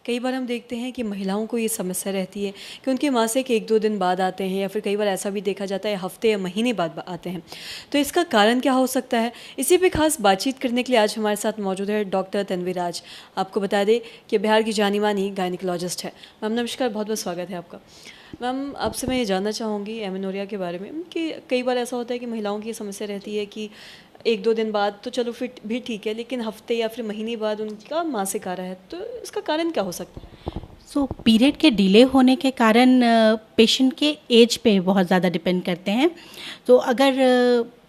कई बार हम देखते हैं कि महिलाओं को ये समस्या रहती है कि उनके मासिक 1-2 दिन बाद आते हैं, या फिर कई बार ऐसा भी देखा जाता है हफ्ते या महीने बाद आते हैं। तो इसका कारण क्या हो सकता है? इसी पे खास बातचीत करने के लिए आज हमारे साथ मौजूद है डॉक्टर तन्वी राज। आपको बता दें कि बिहार की जानी-मानी गायनिकोलॉजिस्ट है। मैम नमस्कार, बहुत-बहुत स्वागत है आपका। मैम आपसे मैं ये जानना चाहूँगी एमेनोरिया के बारे में कि कई बार ऐसा होता है कि महिलाओं की ये समस्या रहती है कि 1-2 दिन बाद तो चलो फिर भी ठीक है, लेकिन हफ्ते या फिर महीने बाद उनका मासिक आ रहा है, तो इसका कारण क्या हो सकता है? पीरियड के डिले होने के कारण पेशेंट के एज पे बहुत ज़्यादा डिपेंड करते हैं। तो अगर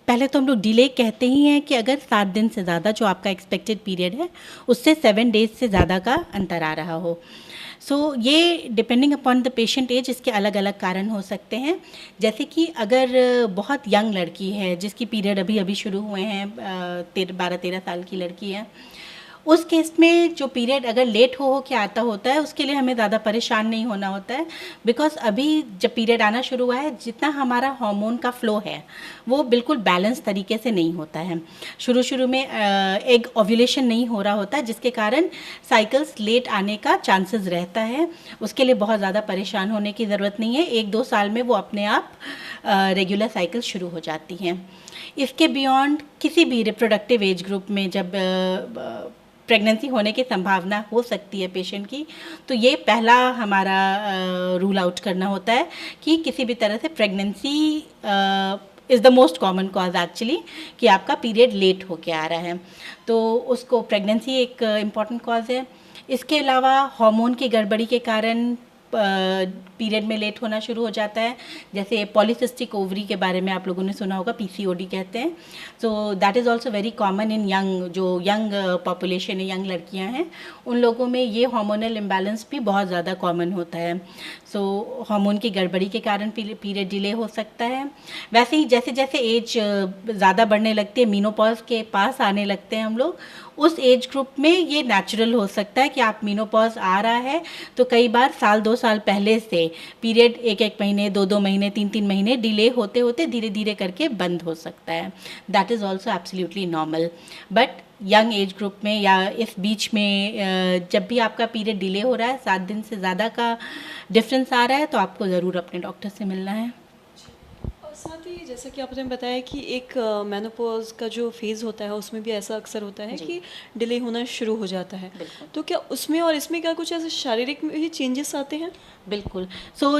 पहले तो हम लोग डिले कहते ही हैं कि अगर 7 दिन से ज़्यादा जो आपका एक्सपेक्टेड पीरियड है उससे 7 डेज से ज़्यादा का अंतर आ रहा हो। ये depending upon the patient age इसके अलग अलग कारण हो सकते हैं। जैसे कि अगर बहुत यंग लड़की है जिसकी पीरियड अभी अभी शुरू हुए हैं, 12-13 साल की लड़की है, उस केस में जो पीरियड अगर लेट हो के आता होता है उसके लिए हमें ज़्यादा परेशान नहीं होना होता है। बिकॉज अभी जब पीरियड आना शुरू हुआ है, जितना हमारा हार्मोन का फ्लो है वो बिल्कुल बैलेंस तरीके से नहीं होता है। शुरू में एग ओव्यूलेशन नहीं हो रहा होता है, जिसके कारण साइकिल्स लेट आने का चांसेस रहता है। उसके लिए बहुत ज़्यादा परेशान होने की ज़रूरत नहीं है। 1-2 साल में वो अपने आप रेगुलर साइकिल शुरू हो जाती हैं। इसके बियॉन्ड किसी भी रिप्रोडक्टिव एज ग्रुप में जब प्रेगनेंसी होने की संभावना हो सकती है पेशेंट की, तो ये पहला हमारा रूल आउट करना होता है कि किसी भी तरह से pregnancy is the most common cause actually कि आपका पीरियड लेट होके आ रहा है, तो उसको प्रेगनेंसी एक इम्पॉर्टेंट कॉज है। इसके अलावा हार्मोन की गड़बड़ी के कारण पीरियड में लेट होना शुरू हो जाता है। जैसे पॉलीसिस्टिक ओवरी के बारे में आप लोगों ने सुना होगा, पीसीओडी कहते हैं। So that is also very common in जो यंग पॉपुलेशन है, यंग लड़कियां हैं, उन लोगों में ये हार्मोनल इम्बैलेंस भी बहुत ज़्यादा कॉमन होता है। सो हार्मोन की गड़बड़ी के कारण पीरियड डिले हो सकता है। वैसे ही जैसे जैसे एज ज़्यादा बढ़ने लगती है, मीनोपॉज के पास आने लगते हैं हम लोग, उस एज ग्रुप में ये नेचुरल हो सकता है कि आप मीनोपॉज आ रहा है तो कई बार 1-2 साल पहले से पीरियड 1-1 महीने, 2-2 महीने, 3-3 महीने डिले होते होते धीरे धीरे करके बंद हो सकता है। That is also absolutely normal. But young age group में या इस बीच में जब भी आपका पीरियड डिले हो रहा है, 7 दिन से ज़्यादा का डिफरेंस आ रहा है, तो आपको ज़रूर अपने डॉक्टर से मिलना है। और साथ ही जैसा कि आपने बताया कि एक मेनोपॉज का जो फेज़ होता है उसमें भी ऐसा अक्सर होता है कि डिले होना शुरू हो जाता है, तो क्या उसमें और इसमें क्या कुछ ऐसे शारीरिक में भी चेंजेस आते हैं? बिल्कुल।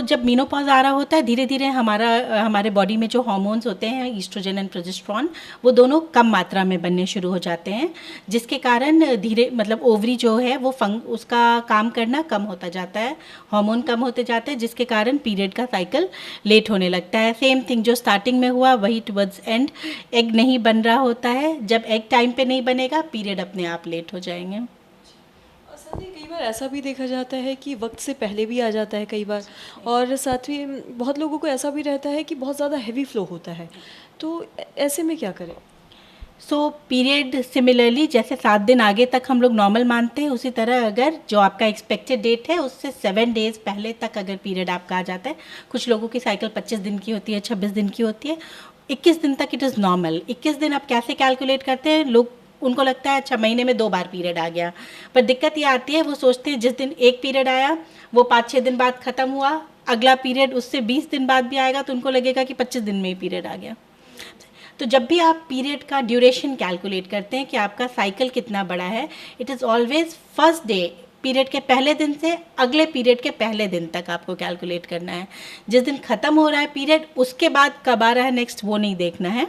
जब मीनोपॉज आ रहा होता है, धीरे धीरे हमारे बॉडी में जो हार्मोन्स होते हैं, ईस्ट्रोजन एंड प्रोजेस्टेरॉन, वो दोनों कम मात्रा में बनने शुरू हो जाते हैं, जिसके कारण धीरे मतलब ओवरी जो है वो उसका काम करना कम होता जाता है, हार्मोन कम होते जाते हैं, जिसके कारण पीरियड का साइकिल लेट होने लगता है। सेम थिंग जो स्टार्टिंग में हुआ वही टुवर्ड्स एंड, एग नहीं बन रहा होता है। जब एग टाइम पे नहीं बनेगा, पीरियड अपने आप लेट हो जाएंगे। साथ ही कई बार ऐसा भी देखा जाता है कि वक्त से पहले भी आ जाता है कई बार, और साथ ही बहुत लोगों को ऐसा भी रहता है कि बहुत ज़्यादा हैवी फ्लो होता है, तो ऐसे में क्या करें? पीरियड सिमिलरली जैसे 7 दिन आगे तक हम लोग नॉर्मल मानते हैं, उसी तरह अगर जो आपका एक्सपेक्टेड डेट है उससे 7 डेज पहले तक अगर पीरियड आपका आ जाता है, कुछ लोगों की साइकिल 25 दिन की होती है, 26 दिन की होती है, 21 दिन तक इट इज़ नॉर्मल। 21 दिन आप कैसे कैलकुलेट करते हैं, लोग उनको लगता है अच्छा महीने में 2 बार पीरियड आ गया, पर दिक्कत ये आती है, वो सोचते हैं जिस दिन एक पीरियड आया वो 5-6 दिन बाद ख़त्म हुआ, अगला पीरियड उससे 20 दिन बाद भी आएगा तो उनको लगेगा कि 25 दिन में ही पीरियड आ गया। तो जब भी आप पीरियड का ड्यूरेशन कैलकुलेट करते हैं कि आपका साइकिल कितना बड़ा है, it is always first day, period के पहले दिन से अगले पीरियड के पहले दिन तक आपको कैलकुलेट करना है। जिस दिन ख़त्म हो रहा है पीरियड, उसके बाद कब आ रहा है नेक्स्ट, वो नहीं देखना है।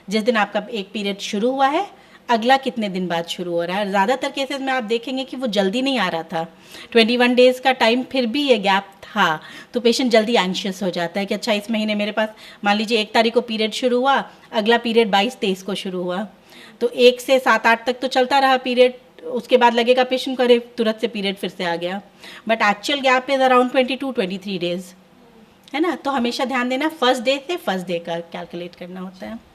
जिस दिन आपका एक पीरियड शुरू हुआ है, अगला कितने दिन बाद शुरू हो रहा है। ज़्यादातर केसेस में आप देखेंगे कि वो जल्दी नहीं आ रहा था, 21 डेज़ का टाइम फिर भी ये गैप था, तो पेशेंट जल्दी एंशियस हो जाता है कि अच्छा इस महीने मेरे पास मान लीजिए 1 तारीख को पीरियड शुरू हुआ, अगला पीरियड 22-23 को शुरू हुआ, तो 1 से 7-8 तक तो चलता रहा पीरियड, उसके बाद लगेगा पेशेंट को अरे तुरंत से पीरियड फिर से आ गया, but actual gap is around 22-23 days, है ना। तो हमेशा ध्यान देना, फर्स्ट डे से फर्स्ट डे का कैलकुलेट करना होता है।